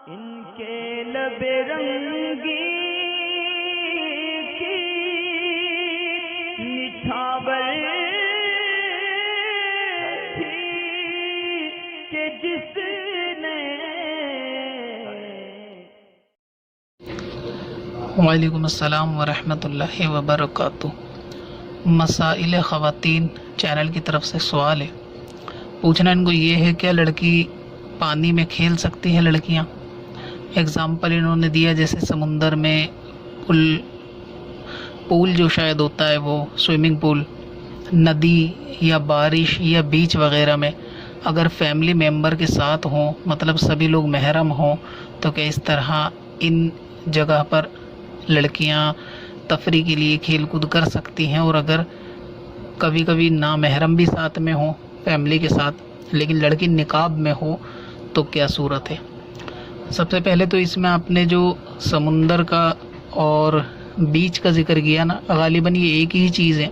ان کے لب رنگی کی نچھاور تھی کہ جس نے وعلیکم السلام ورحمۃ اللہ وبرکاتہ۔ مسائل خواتین چینل کی طرف سے سوال ہے، پوچھنا ان کو یہ ہے کہ لڑکی پانی میں کھیل سکتی ہے؟ لڑکیاں اگزامپل انہوں نے دیا جیسے سمندر میں پول جو شاید ہوتا ہے وہ سوئمنگ پول، ندی یا بارش یا بیچ وغیرہ میں اگر فیملی ممبر کے ساتھ ہوں، مطلب سبھی لوگ محرم ہوں، تو کہ اس طرح ان جگہ پر لڑکیاں تفریح کے لیے کھیل کود کر سکتی ہیں؟ اور اگر کبھی کبھی نامحرم بھی ساتھ میں ہوں فیملی کے ساتھ لیکن لڑکی نقاب میں ہو تو کیا صورت ہے؟ سب سے پہلے تو اس میں آپ نے جو سمندر کا اور بیچ کا ذکر کیا نا، غالباً یہ ایک ہی چیز ہے۔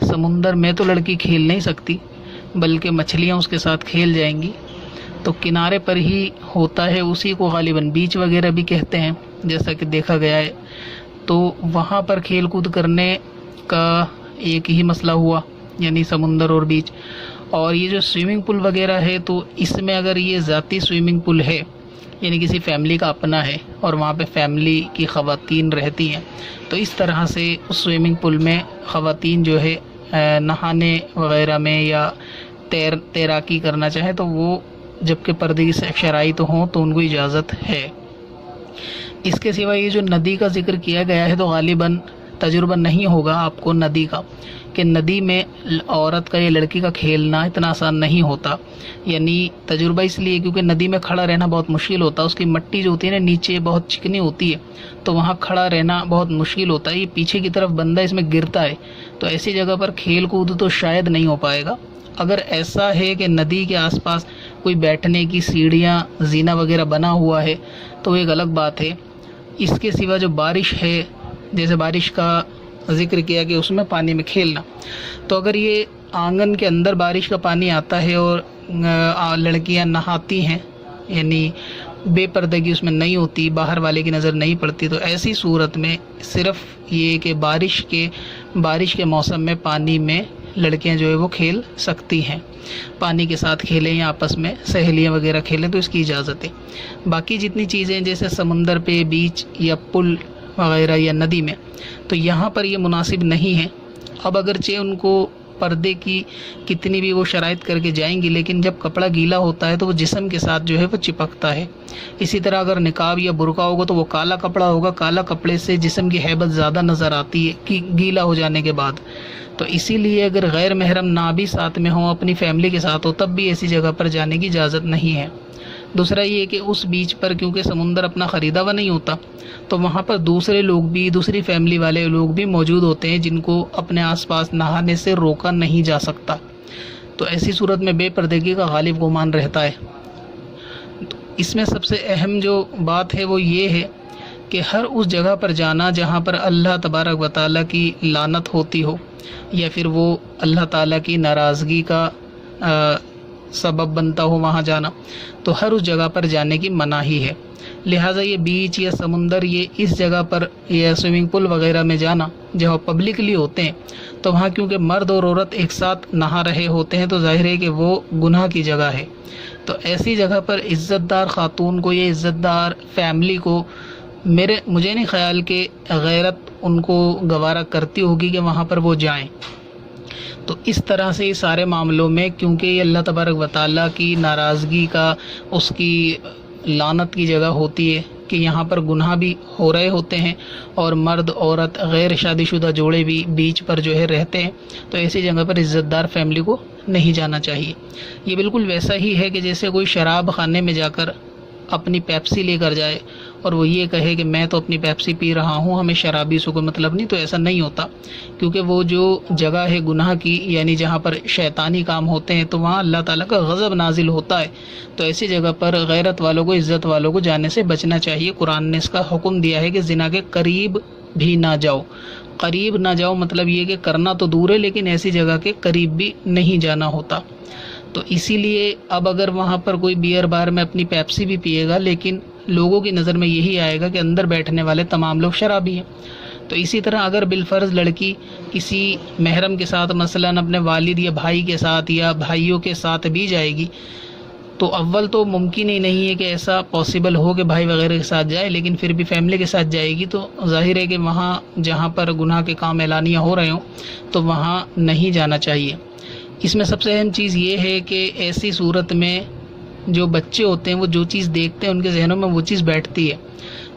سمندر میں تو لڑکی کھیل نہیں سکتی بلکہ مچھلیاں اس کے ساتھ کھیل جائیں گی، تو کنارے پر ہی ہوتا ہے، اسی کو غالباً بیچ وغیرہ بھی کہتے ہیں جیسا کہ دیکھا گیا ہے۔ تو وہاں پر کھیل کود کرنے کا ایک ہی مسئلہ ہوا، یعنی سمندر اور بیچ۔ اور یہ جو سوئمنگ پول وغیرہ ہے تو اس میں اگر یہ ذاتی سوئمنگ پول ہے، یعنی کسی فیملی کا اپنا ہے اور وہاں پہ فیملی کی خواتین رہتی ہیں، تو اس طرح سے اس سوئمنگ پول میں خواتین جو ہے نہانے وغیرہ میں یا تیراکی کرنا چاہیں تو وہ جبکہ پردے کی شرائط ہوں تو ان کو اجازت ہے۔ اس کے سوا یہ جو ندی کا ذکر کیا گیا ہے تو غالباً تجربہ نہیں ہوگا آپ کو ندی کا، کہ ندی میں عورت کا یا لڑکی کا کھیلنا اتنا آسان نہیں ہوتا۔ یعنی تجربہ اس لیے کیونکہ ندی میں کھڑا رہنا بہت مشکل ہوتا ہے، اس کی مٹی جو ہوتی ہے نا نیچے بہت چکنی ہوتی ہے، تو وہاں کھڑا رہنا بہت مشکل ہوتا ہے، یہ پیچھے کی طرف بندہ اس میں گرتا ہے، تو ایسی جگہ پر کھیل کود تو شاید نہیں ہو پائے گا۔ اگر ایسا ہے کہ ندی کے آس پاس کوئی بیٹھنے کی سیڑھیاں زینہ وغیرہ بنا ہوا ہے تو ایک الگ بات ہے۔ اس کے سوا جو بارش ہے، جیسے بارش کا ذکر کیا کہ اس میں پانی میں کھیلنا، تو اگر یہ آنگن کے اندر بارش کا پانی آتا ہے اور لڑکیاں نہاتی ہیں، یعنی بے پردگی اس میں نہیں ہوتی، باہر والے کی نظر نہیں پڑتی، تو ایسی صورت میں صرف یہ کہ بارش کے موسم میں پانی میں لڑکیاں جو ہے وہ کھیل سکتی ہیں، پانی کے ساتھ کھیلیں یا آپس میں سہیلیاں وغیرہ کھیلیں تو اس کی اجازت ہے۔ باقی جتنی چیزیں جیسے سمندر پہ بیچ یا پل وغیرہ یا ندی میں، تو یہاں پر یہ مناسب نہیں ہے۔ اب اگرچہ ان کو پردے کی کتنی بھی وہ شرائط کر کے جائیں گی، لیکن جب کپڑا گیلا ہوتا ہے تو وہ جسم کے ساتھ جو ہے وہ چپکتا ہے۔ اسی طرح اگر نقاب یا برقع ہوگا تو وہ کالا کپڑا ہوگا، کالا کپڑے سے جسم کی ہیبت زیادہ نظر آتی ہے کہ گیلا ہو جانے کے بعد، تو اسی لیے اگر غیر محرم نہ بھی ساتھ میں ہوں، اپنی فیملی کے ساتھ ہو، تب بھی ایسی جگہ پر جانے کی اجازت نہیں ہے۔ دوسرا یہ کہ اس بیچ پر کیونکہ سمندر اپنا خریدا ہوا نہیں ہوتا، تو وہاں پر دوسرے لوگ بھی، دوسری فیملی والے لوگ بھی موجود ہوتے ہیں جن کو اپنے آس پاس نہانے سے روکا نہیں جا سکتا، تو ایسی صورت میں بے پردگی کا غالب گمان رہتا ہے۔ اس میں سب سے اہم جو بات ہے وہ یہ ہے کہ ہر اس جگہ پر جانا جہاں پر اللہ تبارک و تعالیٰ کی لعنت ہوتی ہو یا پھر وہ اللہ تعالیٰ کی ناراضگی کا سبب بنتا ہو، وہاں جانا تو ہر اس جگہ پر جانے کی مناہی ہے۔ لہٰذا یہ بیچ یا سمندر، یہ اس جگہ پر یا سوئمنگ پول وغیرہ میں جانا جہاں پبلکلی ہوتے ہیں، تو وہاں کیونکہ مرد اور عورت ایک ساتھ نہا رہے ہوتے ہیں تو ظاہر ہے کہ وہ گناہ کی جگہ ہے، تو ایسی جگہ پر عزت دار خاتون کو یا عزت دار فیملی کو مجھے نہیں خیال کہ غیرت ان کو گوارا کرتی ہوگی کہ وہاں پر وہ جائیں۔ تو اس طرح سے یہ سارے معاملوں میں کیونکہ یہ اللہ تبارک و تعالیٰ کی ناراضگی کا، اس کی لعنت کی جگہ ہوتی ہے کہ یہاں پر گناہ بھی ہو رہے ہوتے ہیں اور مرد عورت غیر شادی شدہ جوڑے بھی بیچ پر جو ہے رہتے ہیں، تو ایسی جگہ پر عزت دار فیملی کو نہیں جانا چاہیے۔ یہ بالکل ویسا ہی ہے کہ جیسے کوئی شراب خانے میں جا کر اپنی پیپسی لے کر جائے اور وہ یہ کہے کہ میں تو اپنی پیپسی پی رہا ہوں، ہمیں شرابی سے کوئی مطلب نہیں، تو ایسا نہیں ہوتا، کیونکہ وہ جو جگہ ہے گناہ کی، یعنی جہاں پر شیطانی کام ہوتے ہیں، تو وہاں اللہ تعالیٰ کا غضب نازل ہوتا ہے، تو ایسی جگہ پر غیرت والوں کو، عزت والوں کو جانے سے بچنا چاہیے۔ قرآن نے اس کا حکم دیا ہے کہ زنا کے قریب بھی نہ جاؤ۔ قریب نہ جاؤ مطلب یہ کہ کرنا تو دور ہے لیکن ایسی جگہ کے قریب بھی نہیں جانا ہوتا۔ تو اسی لیے اب اگر وہاں پر کوئی بیئر بار میں اپنی پیپسی بھی پیے گا لیکن لوگوں کی نظر میں یہی آئے گا کہ اندر بیٹھنے والے تمام لوگ شرابی ہیں. تو اسی طرح اگر بالفرض لڑکی کسی محرم کے ساتھ مثلاً اپنے والد یا بھائی کے ساتھ یا بھائیوں کے ساتھ بھی جائے گی تو اول تو ممکن ہی نہیں ہے کہ ایسا پاسبل ہو کہ بھائی وغیرہ کے ساتھ جائے، لیکن پھر بھی فیملی کے ساتھ جائے گی تو ظاہر ہے کہ وہاں جہاں پر گناہ کے کام اعلانیہ ہو رہے ہوں تو وہاں نہیں جانا چاہیے. اس میں سب سے اہم چیز یہ ہے کہ ایسی صورت میں جو بچے ہوتے ہیں وہ جو چیز دیکھتے ہیں ان کے ذہنوں میں وہ چیز بیٹھتی ہے.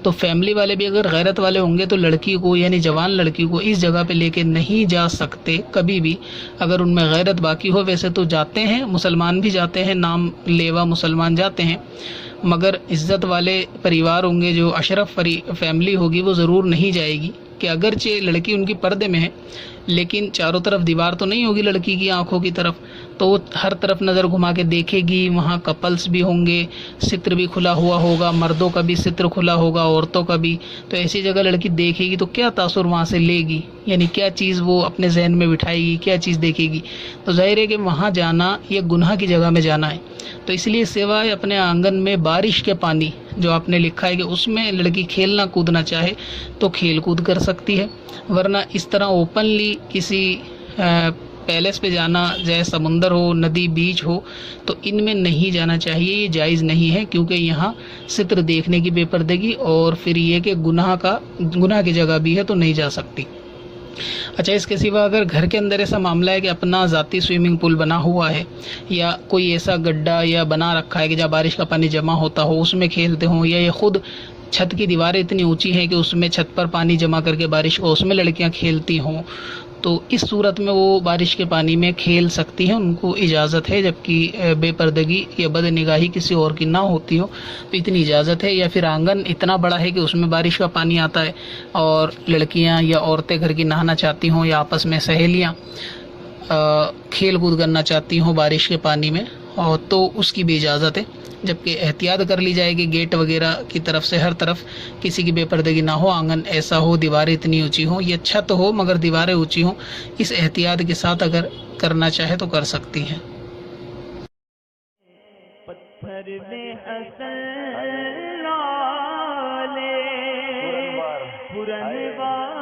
تو فیملی والے بھی اگر غیرت والے ہوں گے تو لڑکی کو یعنی جوان لڑکی کو اس جگہ پہ لے کے نہیں جا سکتے کبھی بھی اگر ان میں غیرت باقی ہو. ویسے تو جاتے ہیں، مسلمان بھی جاتے ہیں، نام لیوا مسلمان جاتے ہیں، مگر عزت والے پریوار ہوں گے، جو اشرف فیملی ہوگی وہ ضرور نہیں جائے گی. کہ اگرچہ لڑکی ان کی پردے میں ہے لیکن چاروں طرف دیوار تو نہیں ہوگی لڑکی کی آنکھوں کی طرف، تو وہ ہر طرف نظر گھما کے دیکھے گی. وہاں کپلس بھی ہوں گے، ستر بھی کھلا ہوا ہوگا، مردوں کا بھی ستر کھلا ہوگا، عورتوں کا بھی. تو ایسی جگہ لڑکی دیکھے گی تو کیا تاثر وہاں سے لے گی، یعنی کیا چیز وہ اپنے ذہن میں بٹھائے گی، کیا چیز دیکھے گی. تو ظاہر ہے کہ وہاں جانا یہ گناہ کی جگہ میں جانا ہے. تو اس لیے سوائے اپنے آنگن میں بارش کے پانی جو آپ نے لکھا ہے کہ اس میں لڑکی کھیلنا کودنا چاہے تو کھیل کود کر سکتی ہے، ورنہ اس طرح اوپنلی کسی پیلس پہ جانا، جیسے سمندر ہو، ندی، بیچ ہو، تو ان میں نہیں جانا چاہیے. یہ جائز نہیں ہے کیونکہ یہاں ستر دیکھنے کی بے پردگی اور پھر یہ کہ گناہ کی جگہ بھی ہے تو نہیں جا سکتی. اچھا، اس کے سوا اگر گھر کے اندر ایسا معاملہ ہے کہ اپنا ذاتی سوئمنگ پول بنا ہوا ہے یا کوئی ایسا گڈھا یا بنا رکھا ہے کہ جہاں بارش کا پانی جمع ہوتا ہو اس میں کھیلتے ہوں، یا یہ خود چھت کی دیواریں اتنی اونچی ہیں کہ اس میں چھت پر پانی جمع کر کے بارش کو اس میں لڑکیاں کھیلتی ہوں، تو اس صورت میں وہ بارش کے پانی میں کھیل سکتی ہیں، ان کو اجازت ہے. جبکہ بے پردگی یا بد نگاہی کسی اور کی نہ ہوتی ہو تو اتنی اجازت ہے. یا پھر آنگن اتنا بڑا ہے کہ اس میں بارش کا پانی آتا ہے اور لڑکیاں یا عورتیں گھر کی نہانا چاہتی ہوں یا آپس میں سہیلیاں کھیل کود کرنا چاہتی ہوں بارش کے پانی میں، اور تو اس کی بھی اجازت ہے. جبکہ احتیاط کر لی جائے کہ گیٹ وغیرہ کی طرف سے ہر طرف کسی کی بے پردگی نہ ہو، آنگن ایسا ہو، دیواریں اتنی اونچی ہوں، یا چھت ہو مگر دیواریں اونچی ہوں. اس احتیاط کے ساتھ اگر کرنا چاہے تو کر سکتی ہیں. پتھر میں حسن لالے پرنوار